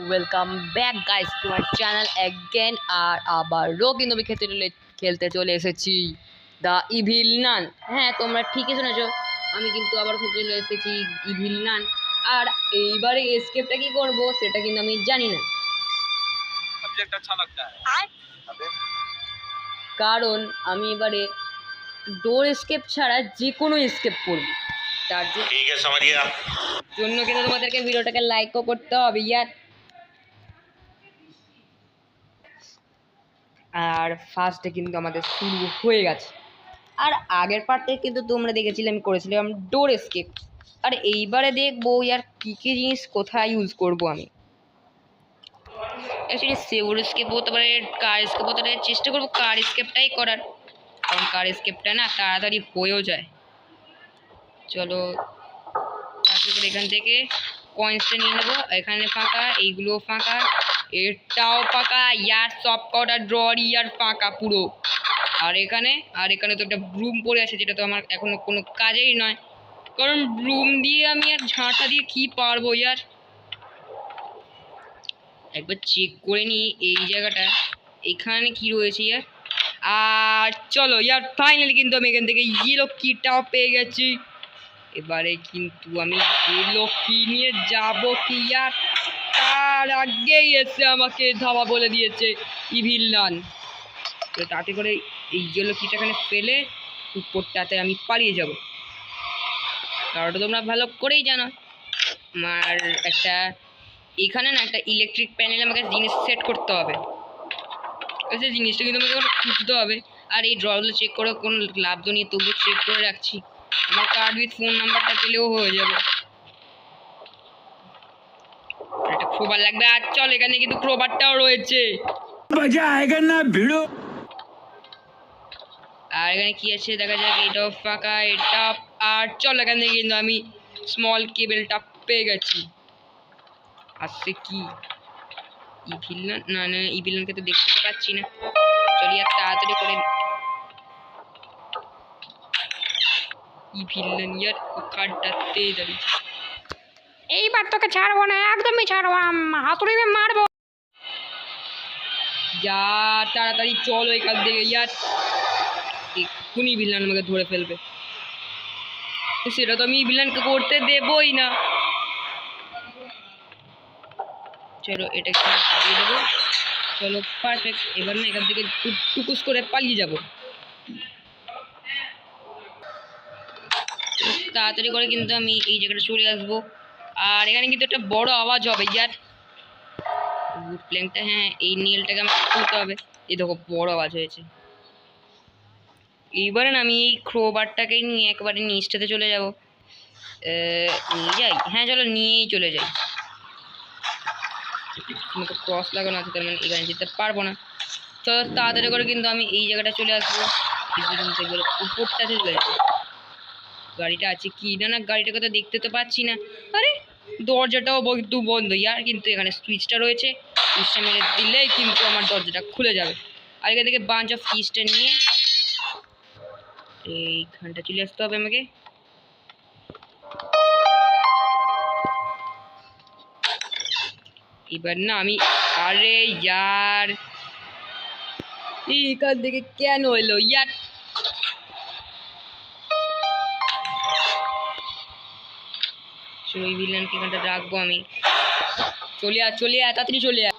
Welcome back guys to my channel again. আর আবারও কিন্তু আমি খেলতে চলে এসেছি দ্য ইভিল নান। হ্যাঁ, তোমরা ঠিকই শুনেছো, আমি কিন্তু আবার খেলতে চলে এসেছি ইভিল নান। আর এইবারে এসকেপটা কি করব সেটা কিন্তু আমি জানি না, কারণ আমি এবারে ডোর এসকেপ ছাড়া যে কোনো এসকেপ করব। তার জন্য কিন্তু তোমাদেরকে ভিডিওটাকে লাইকও করতে হবে ইয়ার। আর ফার্স্টে কিন্তু আমাদের শুরু হয়ে গেছে। আর আগের পার্টে কিন্তু তোমরা দেখেছিলে আমি করেছিলাম ডোর এসকেপ। আর এইবারে দেখবো ইয়ার কী কী জিনিস কোথায় ইউজ করব আমি। অ্যাকচুয়ালি সেউর এসকেপ হতে পারে, কার এসকেপ হতে পারে, চেষ্টা করবো কার এসকেপটাই করার, কারণ কার এসকেপটা না তাড়াতাড়ি হয়েও যায়। চলো তারপরে এখান থেকে কয়েন্সটা নিয়ে নেবো। এখানে ফাঁকা, এইগুলো ফাঁকা, এটাও ফাঁকা, ইয়ার সব কটা ড্রর ইয়ার ফাঁকা পুরো। আর এখানে তো একটা ব্রুম পড়ে আছে, যেটা তো আমার এখনো কোনো কাজেই নয়, কারণ ব্রুম দিয়ে আমি আর ঝাঁটা দিয়ে কি পারবো ইয়ার। একবার চেক করে নিই এই জায়গাটা এখানে কি রয়েছে ইয়ার। আর চলো ইয়ার ফাইনালি কিন্তু আমি এখান থেকে ইয়েলো কিটাও পেয়ে গেছি। এবারে কিন্তু আমি ইয়েলো কি নিয়ে যাবো কি ইয়ার, তার আগেই এসে আমাকে ধাবা বলে দিয়েছে ইভিল নান। তো তাতে করে এই ইয়েলো কিটা এখানে ফেলে উপরটাতে আমি পালিয়ে যাব। কারণ তোমরা ভালো করেই জানো আমার একটা এখানে না একটা ইলেকট্রিক প্যানেলে আমাকে জিনিস সেট করতে হবে। সেই জিনিসটা কিন্তু আমাকে খুঁজতে হবে। আর এই ড্রগুলো চেক করে কোনো লাভ তো নিয়ে তবুও চেক করে রাখছি, আমার কার্ড উইথ ফোন নাম্বারটা পেলেও হয়ে যাবে। এটা ক্রোবার লাগবে। আর চল এখানে কিন্তু ক্রোবারটাও রয়েছে, মজা আয়েগা না ভিড়ো। আর এখানে কি আছে দেখা যাক, এটাও ফাঁকা, এটা। আর চল এখান থেকে কিন্তু আমি স্মল কেবেলটা পেয়ে গেছি। আসছে কি ইভিল নান? না না, ইভিল নানকে তো দেখতে তো পাচ্ছি না। চলি আর তাড়াতাড়ি করে ইভিল নান ইয়ার ওখানটাতে দাঁড়িয়েছে। এইবার তোকে ছাড়বো না, একদমই ছাড়বো না, হাতুড়ি দিয়ে মারবো। যা তাড়াতাড়ি চলো এখান থেকে ইয়ার, এক্ষুনি ভিলেন আমাকে ধরে ফেলবে। সেটা তো আমি ভিলেনকে করতে দেবই না। চলো এটাকে দাঁড়িয়ে দেবো। চলো পারফেক্ট। এবার না এখান থেকে টুকুস করে পালিয়ে যাব। তাড়াতাড়ি করে কিন্তু আমি এই জায়গাটা চলে আসবো। আর এখানে কিন্তু একটা বড় আওয়াজ হবে ইয়ার। বুট প্ল্যাঙ্কটা, হ্যাঁ এই নীলটাকে আমাকে খুলতে হবে। এই দেখো বড় আওয়াজ হয়েছে। এইবারে না আমি এই ক্রোবারটাকে নিয়ে একবারে নিচটাতে চলে যাব। নিয়ে যাই, হ্যাঁ চলো নিয়েই চলে যাই। আমাকে ক্রস লাগানো আছে, তার মানে এখানে যেতে পারবো না। চলো তাড়াতাড়ি করে কিন্তু আমি এই জায়গাটা চলে আসবো। উপরটাতে চলে যাবো। গাড়িটা আছে কি না, না গাড়িটাকে তো দেখতে তো পাচ্ছি না। আরে দরজাটাও কিন্তু বন্ধ ইয়ার, কিন্তু এখানে সুইচটা রয়েছে, সুইচটা মেরে দিলেই কিন্তু আমার দরজাটা খুলে যাবে। আর এখান থেকে বাঞ্চ অফ কিসটা নিয়ে এইখানটা চলে আসতে হবে আমাকে। এবার না আমি, আরে ইয়ার এইখান থেকে কেন এলো ইয়ার। ভিলেনকে এখানটা রাখবো আমি। চলে আয় তাড়াতাড়ি চলে আয়।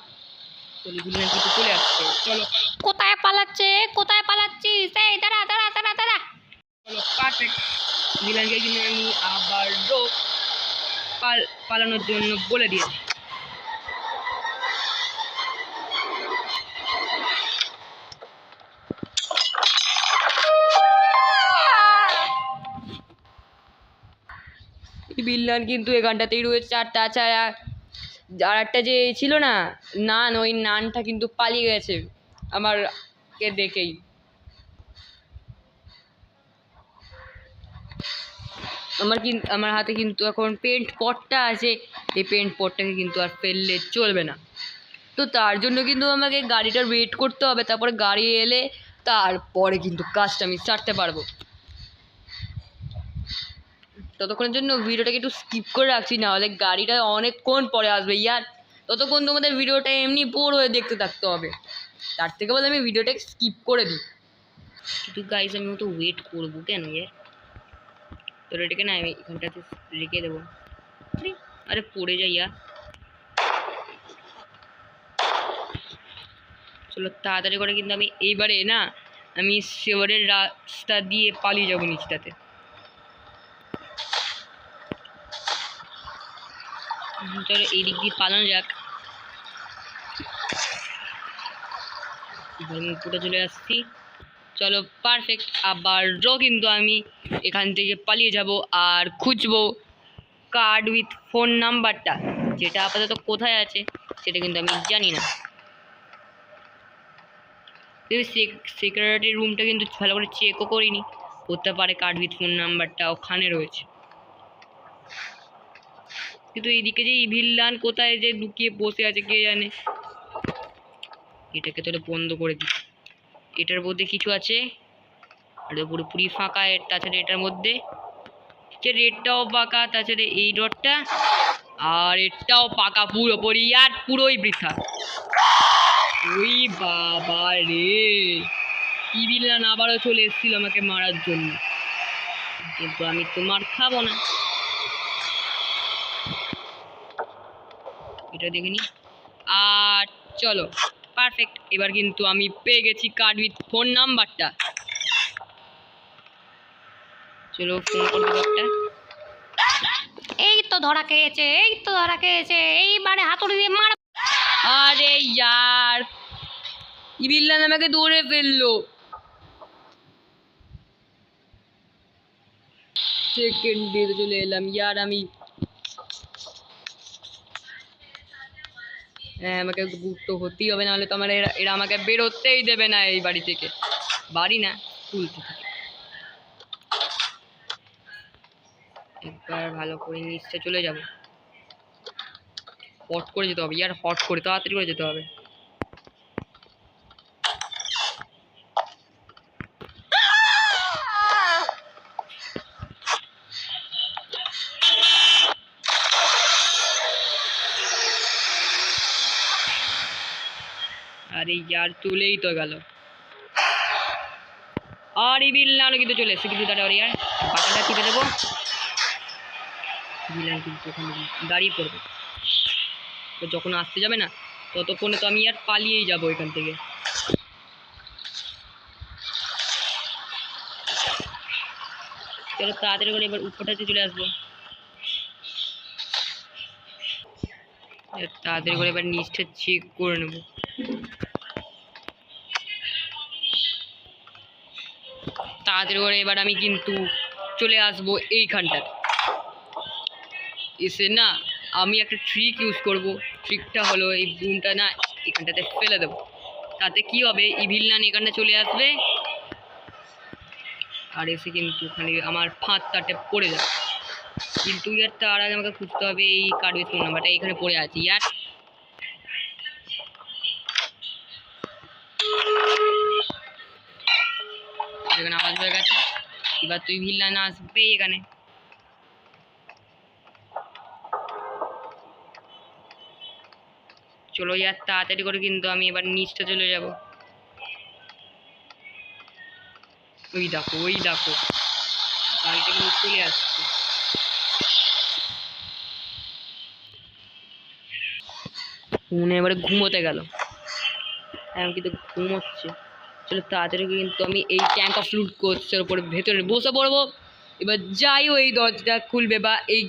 চলো ভিলেন কিন্তু চলে আসছে। চলো কোথায় পালাচ্ছিস? এই দাঁড়া। চলো পারফেক্ট। ভিলেনকে কিন্তু আমি আবারও পালানোর জন্য বলে দিয়েছি। ভিলেন কিন্তু এখানটাতেই রয়েছে। আর তাছাড়া আর একটা যে ছিল না নান, ওই নানটা কিন্তু পালিয়ে গেছে আমারকে দেখেই। আমার হাতে কিন্তু এখন পেন্ট পটটা আছে, এই পেন্ট পটটাকে কিন্তু আর ফেললে চলবে না। তো তার জন্য কিন্তু আমাকে গাড়িটার ওয়েট করতে হবে, তারপরে গাড়ি এলে তারপরে কিন্তু কাজটা আমি সারতে পারবো। ততক্ষণের জন্য ভিডিওটাকে একটু স্কিপ করে রাখছি, না হলে গাড়িটা অনেকক্ষণ পরে আসবে ইয়ার। ততক্ষণ তোমাদের ভিডিওটা এমনি বোর হয়ে দেখতে থাকতে হবে, তার থেকে বলে আমি ভিডিওটা স্কিপ করে দিই। কিন্তু গাইজ আমি তো ওয়েট করবো কেন ইয়ার, তো এটাকে না আমি এখানটাতে রেখে দেবো। আরে পড়ে যাই ইয়ার, চলো তাড়াতাড়ি করে। কিন্তু আমি এইবারে না আমি সেবারের রাস্তা দিয়ে পালিয়ে যাবো নিচটাতে। চলো এই দিক দিয়ে পালানো যাক। উপরে চলে আসছি, চলো পারফেক্ট। আবারও কিন্তু আমি এখান থেকে পালিয়ে যাব আর খুঁজবো কার্ড উইথ ফোন নাম্বারটা, যেটা আপাতত কোথায় আছে সেটা কিন্তু আমি জানি না। সিকিউরিটি রুমটা কিন্তু ভালো করে চেকও করিনি, হতে পারে কার্ড উইথ ফোন নাম্বারটা ওখানে রয়েছে। কিন্তু এইদিকে যে ভিল্লান কোথায় যে লুকিয়ে বসে আছে কে জানে। এটাকে তো বন্ধ করে দিই, এটার মধ্যে কিছু আছে আর পুরোপুরি ফাঁকা। তাছাড়া এটার মধ্যে যে রেডটাও পাকা, তাছাড়া এই ডটটা আর এটাও পাকা পুরোপুরি, আর পুরোই বৃথা। ওই বাবা রে, কি ভিল্লান আবারও চলে এসেছিল আমাকে মারার জন্য, কিন্তু আমি তো মার খাবো না। এটা দেখে নি। আর চলো পারফেক্ট, এবার কিন্তু আমি পেয়ে গেছি কার্ড উইথ ফোন নাম্বারটা। চলো ফোন করবো একটা। এই তো ধরা খেয়েছে, এই তো ধরা খেয়েছে, এইবারে হাতুড়ি দিয়ে মার। আরে ইয়ার, ইভিল্লান আমাকে দৌড়ে ফেললো। সেকেন্ড ডে চলে এলাম ইয়ার আমি। হ্যাঁ আমাকে গুরুত্ব হতেই হবে, নাহলে তো আমার এরা আমাকে বেরোতেই দেবে না এই বাড়ি থেকে। বাড়ি না, স্কুল থেকে। একবার ভালো করে নিচে চলে যাব, হট করে যেতে হবে ইয়ার, হট করে তাড়াতাড়ি করে যেতে হবে। আরে ইয়ার চলেই তো গেল। আর এই বিল্লানো কিন্তু চলে এসছে, কিন্তু দাঁড়া ইয়ার বাটনটা টিপে দেবো, বিল্লান কিন্তু ওখানে দাঁড়িয়ে পড়বে। তো যখন আসতে যাবে না ততক্ষণে তো আমি আর পালিয়েই যাবো এখান থেকে। চলো তাড়াতাড়ি করে এবার উপরটাতে চলে আসবো, তাড়াতাড়ি করে এবার নিচটা চেক করে নেবো। তাড়াতাড়ি করে এবার আমি কিন্তু চলে আসবো এইখানটায় এসে না আমি একটা ট্রিক ইউজ করব। ট্রিকটা হলো এই বুমটা না এখানটাতে ফেলে দেবো, তাতে কি হবে ইভিলনান এখানটা চলে আসবে আর এসে কিন্তু ওখানে আমার ফাঁদটাতে পড়ে যাবে। কিন্তু ইয়ার তার আগে আমাকে খুঁজতে হবে এই কার্ডের ফোন নাম্বারটা, এখানে পড়ে আছে ইয়ার। এখানে আওয়াজ হয়ে গেছে, এবার তুই ভিল্লান আসবে এখানে। চলো ইয়ার তাড়াতাড়ি করে কিন্তু আমি এবার নিচটা চলে যাব। ওই দেখো ওই দেখো গাড়িটা কিন্তু চলে আসছে। মনে এবারে ঘুমোতে গেল, এখন কিন্তু ঘুমোচ্ছে। চলো তাড়াতাড়ি করে কিন্তু আমি এই ট্যাঙ্ক অফ লুট কোর্সের উপরে ভেতরে বসে পড়বো। এবার যাই ওই দরজাটা খুলবে বা এই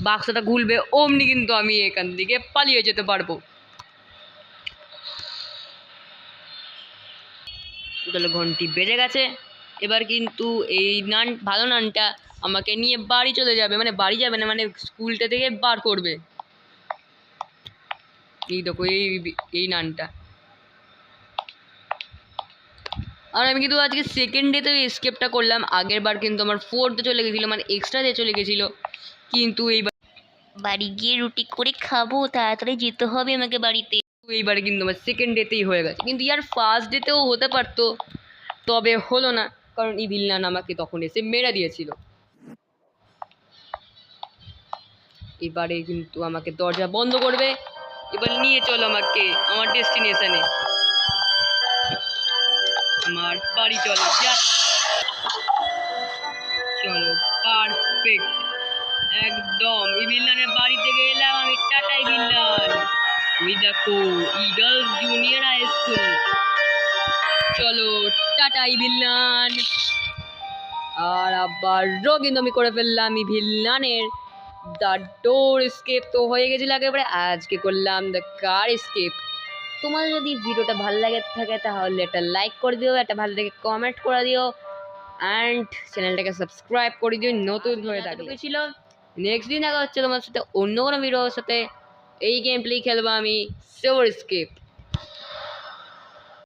বাক্সটা খুলবে অমনি কিন্তু আমি এখান থেকে পালিয়ে যেতে পারবো। তাহলে ঘন্টি বেজে গেছে, এবার কিন্তু এই নান ভালো নানটা আমাকে নিয়ে বাড়ি চলে যাবে, মানে বাড়ি যাবে না মানে স্কুলটা থেকে বার করবে। এই দেখো এই নানটা। আর আমি কিন্তু আজকে সেকেন্ড ডেতে এসকেপটা করলাম, আগের বার কিন্তু আমার 4th চলে গেছিলো, মানে এক্সট্রা ডে চলে গেছিলো। কিন্তু এইবার বাড়ি গিয়ে রুটি করে খাবো, তাড়াতাড়ি যেতে হবে আমাকে বাড়িতে। এইবারে কিন্তু আমার সেকেন্ড ডেতেই হয়ে গেছে, কিন্তু ইয়ার ফার্স্ট ডেতেও হতে পারতো, তবে হলো না কারণ এই ভিলনান আমাকে তখন এসে মেরে দিয়েছিল। এবারে কিন্তু আমাকে দরজা বন্ধ করবে এবার নিয়ে চলো আমাকে আমার ডেস্টিনেশনে, আমার বাড়ি চলো। চলো, পারফেক্ট, একদম এই ভিল্লানের বাড়ি থেকে এলাম আমি। টাটাই ভিল্লান। ওই দেখো ইগলস জুনিয়র হাই স্কুল। চলো টাটাই ভিল্লান। আর আবারও কিন্তু আমি করে ফেললাম এই ভিল্লানের দ্য ডোর স্কেপ। তো হয়ে গেছিল একেবারে, আজকে করলাম দ্য কার স্কেপ। তোমার যদি ভিডিওটা ভালো লাগে থাকে তাহলে একটা লাইক করে দিও, একটা ভালো থেকে কমেন্ট করে দিও, অ্যান্ড চ্যানেলটাকে সাবস্ক্রাইব করে দিও নতুন হয়ে থাকলে। ছিল নেক্সট দিন দেখা হচ্ছে তোমার সাথে অন্য কোনো ভিডিওর সাথে। এই গেম প্লে খেলবো আমি সেভার স্কেপ।